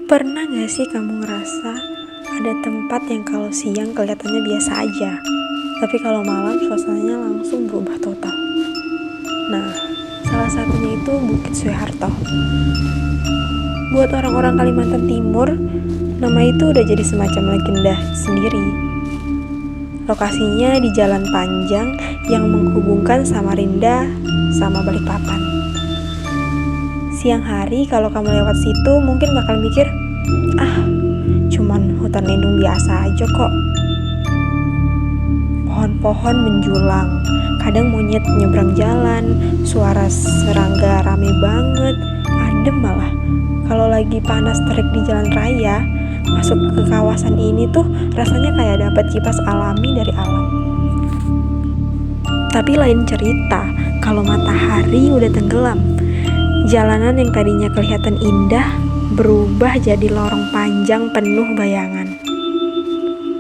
Pernah gak sih kamu ngerasa ada tempat yang kalau siang kelihatannya biasa aja, tapi kalau malam suasananya langsung berubah total? Nah, salah satunya itu Bukit Suharto. Buat orang-orang Kalimantan Timur, nama itu udah jadi semacam legenda sendiri. Lokasinya di jalan panjang yang menghubungkan Samarinda sama Balikpapan. Siang hari kalau kamu lewat situ mungkin bakal mikir, cuman hutan lindung biasa aja kok. Pohon-pohon menjulang, kadang monyet nyebrang jalan, suara serangga rame banget, adem malah. Kalau lagi panas terik di jalan raya, masuk ke kawasan ini tuh rasanya kayak dapat kipas alami dari alam. Tapi lain cerita kalau matahari udah tenggelam. Jalanan yang tadinya kelihatan indah berubah jadi lorong panjang penuh bayangan.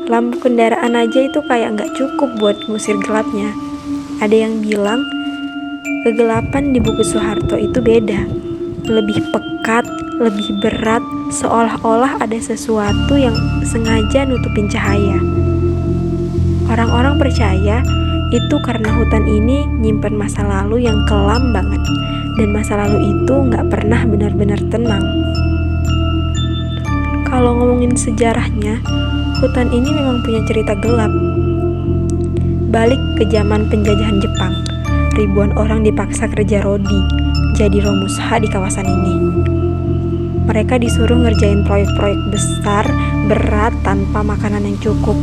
Lampu kendaraan aja itu kayak nggak cukup buat ngusir gelapnya. Ada yang bilang kegelapan di Bukit Suharto itu beda, lebih pekat, lebih berat, seolah-olah ada sesuatu yang sengaja nutupin cahaya. Orang-orang percaya itu karena hutan ini nyimpen masa lalu yang kelam banget, dan masa lalu itu nggak pernah benar-benar tenang. Kalau ngomongin sejarahnya, hutan ini memang punya cerita gelap. Balik ke zaman penjajahan Jepang, ribuan orang dipaksa kerja rodi, jadi romusha di kawasan ini. Mereka disuruh ngerjain proyek-proyek besar, berat, tanpa makanan yang cukup,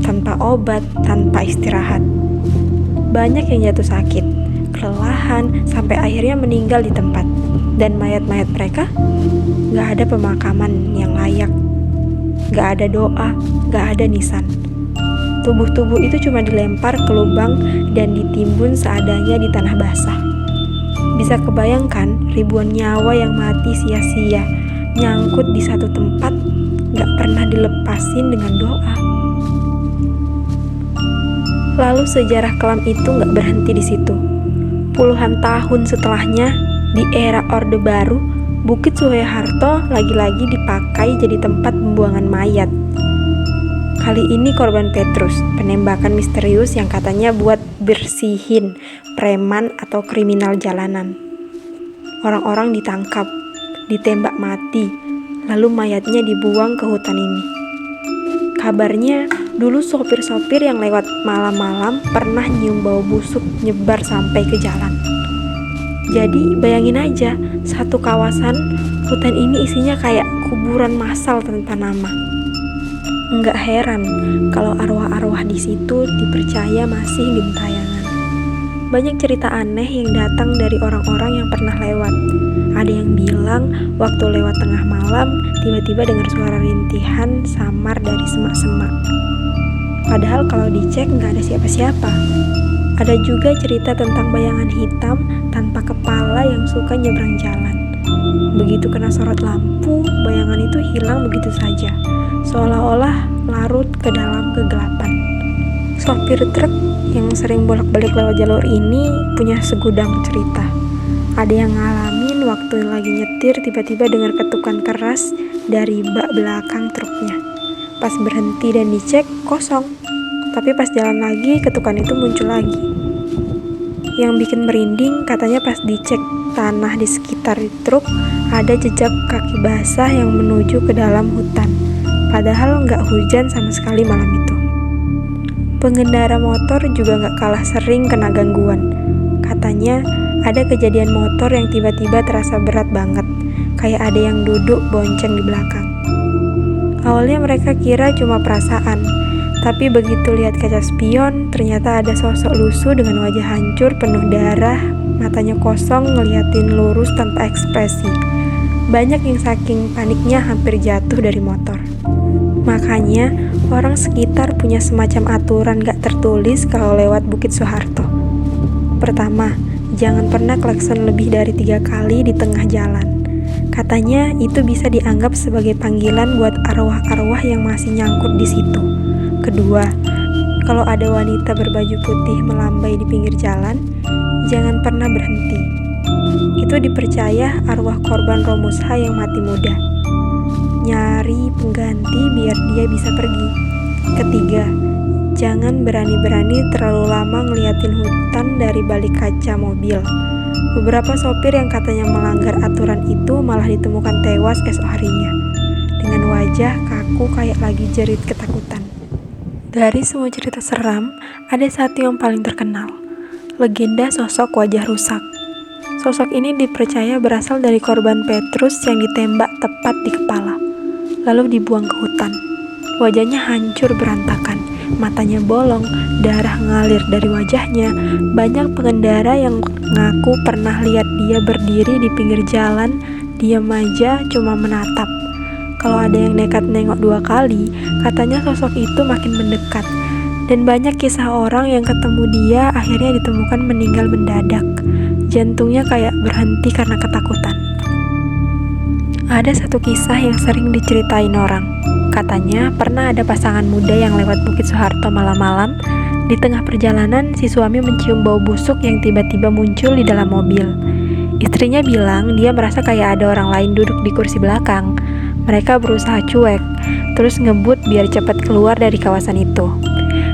tanpa obat, tanpa istirahat. Banyak yang jatuh sakit, kelelahan, sampai akhirnya meninggal di tempat. Dan mayat-mayat mereka gak ada pemakaman yang layak, gak ada doa, gak ada nisan. Tubuh-tubuh itu cuma dilempar ke lubang dan ditimbun seadanya di tanah basah. Bisa kebayangkan ribuan nyawa yang mati sia-sia, nyangkut di satu tempat, gak pernah dilepasin dengan doa. Lalu sejarah kelam itu gak berhenti di situ. Puluhan tahun setelahnya, di era Orde Baru, Bukit Suharto lagi-lagi dipakai jadi tempat pembuangan mayat. Kali ini korban Petrus, penembakan misterius yang katanya buat bersihin preman atau kriminal jalanan. Orang-orang ditangkap, ditembak mati, lalu mayatnya dibuang ke hutan ini. Kabarnya, dulu sopir-sopir yang lewat malam-malam pernah nyium bau busuk nyebar sampai ke jalan. Jadi bayangin aja, satu kawasan hutan ini isinya kayak kuburan massal tanpa nama. Enggak heran kalau arwah-arwah di situ dipercaya masih gentayangan. Banyak cerita aneh yang datang dari orang-orang yang pernah lewat. Ada yang bilang waktu lewat tengah malam tiba-tiba dengar suara rintihan samar dari semak-semak. Padahal kalau dicek nggak ada siapa-siapa. Ada juga cerita tentang bayangan hitam tanpa kepala yang suka nyebrang jalan. Begitu kena sorot lampu, bayangan itu hilang begitu saja, seolah-olah larut ke dalam kegelapan. Sopir truk yang sering bolak-balik lewat jalur ini punya segudang cerita. Ada yang ngalamin waktu lagi nyetir tiba-tiba dengar ketukan keras dari bak belakang truknya. Pas berhenti dan dicek, kosong. Tapi pas jalan lagi, ketukan itu muncul lagi. Yang bikin merinding, katanya pas dicek tanah di sekitar truk, ada jejak kaki basah yang menuju ke dalam hutan. Padahal nggak hujan sama sekali malam itu. Pengendara motor juga nggak kalah sering kena gangguan. Katanya, ada kejadian motor yang tiba-tiba terasa berat banget, kayak ada yang duduk bonceng di belakang. Awalnya mereka kira cuma perasaan, tapi begitu lihat kaca spion, ternyata ada sosok lusuh dengan wajah hancur, penuh darah, matanya kosong, ngeliatin lurus tanpa ekspresi. Banyak yang saking paniknya hampir jatuh dari motor. Makanya, orang sekitar punya semacam aturan gak tertulis kalau lewat Bukit Suharto. Pertama, jangan pernah klakson lebih dari 3 kali di tengah jalan. Katanya itu bisa dianggap sebagai panggilan buat arwah-arwah yang masih nyangkut di situ. Kedua, kalau ada wanita berbaju putih melambai di pinggir jalan, jangan pernah berhenti. Itu dipercaya arwah korban romusha yang mati muda. nyari pengganti biar dia bisa pergi. Ketiga, jangan berani-berani terlalu lama ngeliatin hutan dari balik kaca mobil. Beberapa sopir yang katanya melanggar aturan itu malah ditemukan tewas esok harinya, dengan wajah kaku kayak lagi jerit ketakutan. Dari semua cerita seram, ada satu yang paling terkenal, legenda sosok wajah rusak. Sosok ini dipercaya berasal dari korban Petrus yang ditembak tepat di kepala, lalu dibuang ke hutan. Wajahnya hancur berantakan, matanya bolong, darah ngalir dari wajahnya. Banyak pengendara yang ngaku pernah lihat dia berdiri di pinggir jalan, diam aja cuma menatap. Kalau ada yang nekat nengok 2 kali, katanya sosok itu makin mendekat. Dan banyak kisah orang yang ketemu dia akhirnya ditemukan meninggal mendadak. Jantungnya kayak berhenti karena ketakutan. Ada satu kisah yang sering diceritain orang. Katanya pernah ada pasangan muda yang lewat Bukit Soeharto malam-malam. Di tengah perjalanan, si suami mencium bau busuk yang tiba-tiba muncul di dalam mobil. Istrinya bilang dia merasa kayak ada orang lain duduk di kursi belakang. Mereka berusaha cuek, terus ngebut biar cepat keluar dari kawasan itu.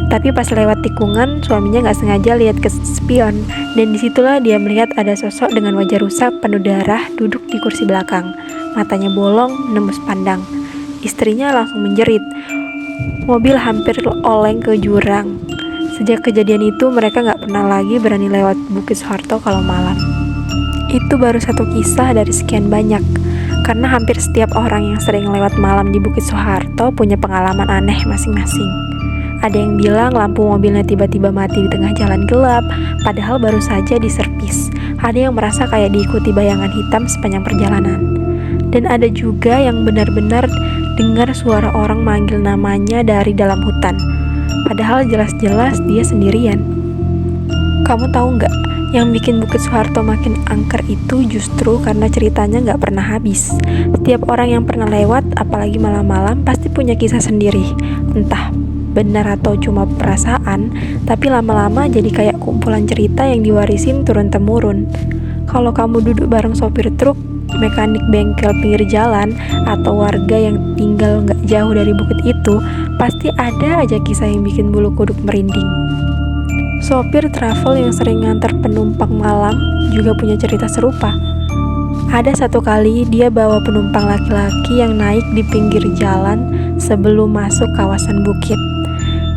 Tapi pas lewat tikungan, suaminya gak sengaja lihat ke spion, dan disitulah dia melihat ada sosok dengan wajah rusak penuh darah duduk di kursi belakang. Matanya bolong, nembus pandang. Istrinya langsung menjerit. Mobil hampir oleng ke jurang. Sejak kejadian itu, mereka gak pernah lagi berani lewat Bukit Soeharto kalau malam. Itu baru satu kisah dari sekian banyak, karena hampir setiap orang yang sering lewat malam di Bukit Soeharto punya pengalaman aneh masing-masing. Ada yang bilang lampu mobilnya tiba-tiba mati di tengah jalan gelap, padahal baru saja diservis. Ada yang merasa kayak diikuti bayangan hitam sepanjang perjalanan. Dan ada juga yang benar-benar dengar suara orang manggil namanya dari dalam hutan, padahal jelas-jelas dia sendirian. Kamu tahu nggak, yang bikin Bukit Soeharto makin angker itu justru karena ceritanya nggak pernah habis. Setiap orang yang pernah lewat, apalagi malam-malam, pasti punya kisah sendiri. Entah benar atau cuma perasaan, tapi lama-lama jadi kayak kumpulan cerita yang diwarisin turun-temurun. Kalau kamu duduk bareng sopir truk, mekanik bengkel pinggir jalan, atau warga yang tinggal nggak jauh dari bukit itu, pasti ada aja kisah yang bikin bulu kuduk merinding. Sopir travel yang sering nganter penumpang malam juga punya cerita serupa. Ada satu kali dia bawa penumpang laki-laki yang naik di pinggir jalan sebelum masuk kawasan bukit.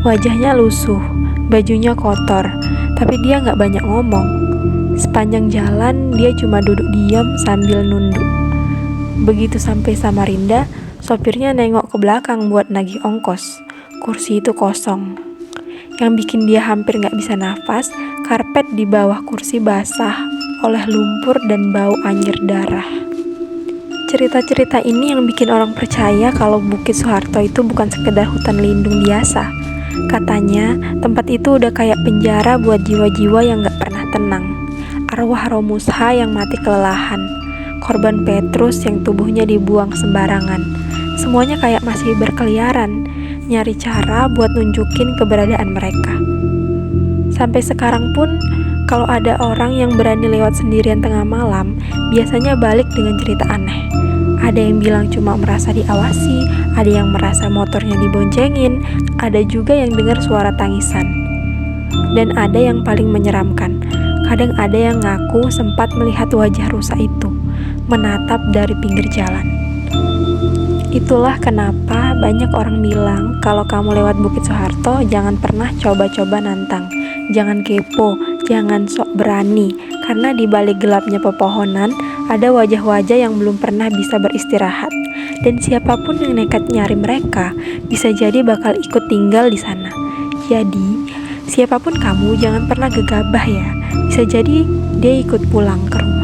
Wajahnya lusuh, bajunya kotor, tapi dia nggak banyak ngomong. Sepanjang jalan dia cuma duduk diam sambil nunduk. Begitu sampai Samarinda, sopirnya nengok ke belakang buat nagih ongkos. Kursi itu kosong. Yang bikin dia hampir gak bisa nafas, karpet di bawah kursi basah oleh lumpur dan bau anyir darah. Cerita-cerita ini yang bikin orang percaya kalau Bukit Soeharto itu bukan sekedar hutan lindung biasa. Katanya, tempat itu udah kayak penjara buat jiwa-jiwa yang gak pernah tenang. Arwah Romusha yang mati kelelahan, korban Petrus yang tubuhnya dibuang sembarangan. Semuanya kayak masih berkeliaran, nyari cara buat nunjukin keberadaan mereka. Sampai sekarang pun, kalau ada orang yang berani lewat sendirian tengah malam, biasanya balik dengan cerita aneh. Ada yang bilang cuma merasa diawasi, ada yang merasa motornya diboncengin, ada juga yang dengar suara tangisan. Dan ada yang paling menyeramkan, kadang ada yang ngaku sempat melihat wajah rusa itu, menatap dari pinggir jalan. Itulah kenapa banyak orang bilang kalau kamu lewat Bukit Soeharto jangan pernah coba-coba nantang. Jangan kepo, jangan sok berani, karena di balik gelapnya pepohonan ada wajah-wajah yang belum pernah bisa beristirahat. Dan siapapun yang nekat nyari mereka bisa jadi bakal ikut tinggal di sana. Jadi, siapapun kamu jangan pernah gegabah ya. Bisa jadi dia ikut pulang ke rumah.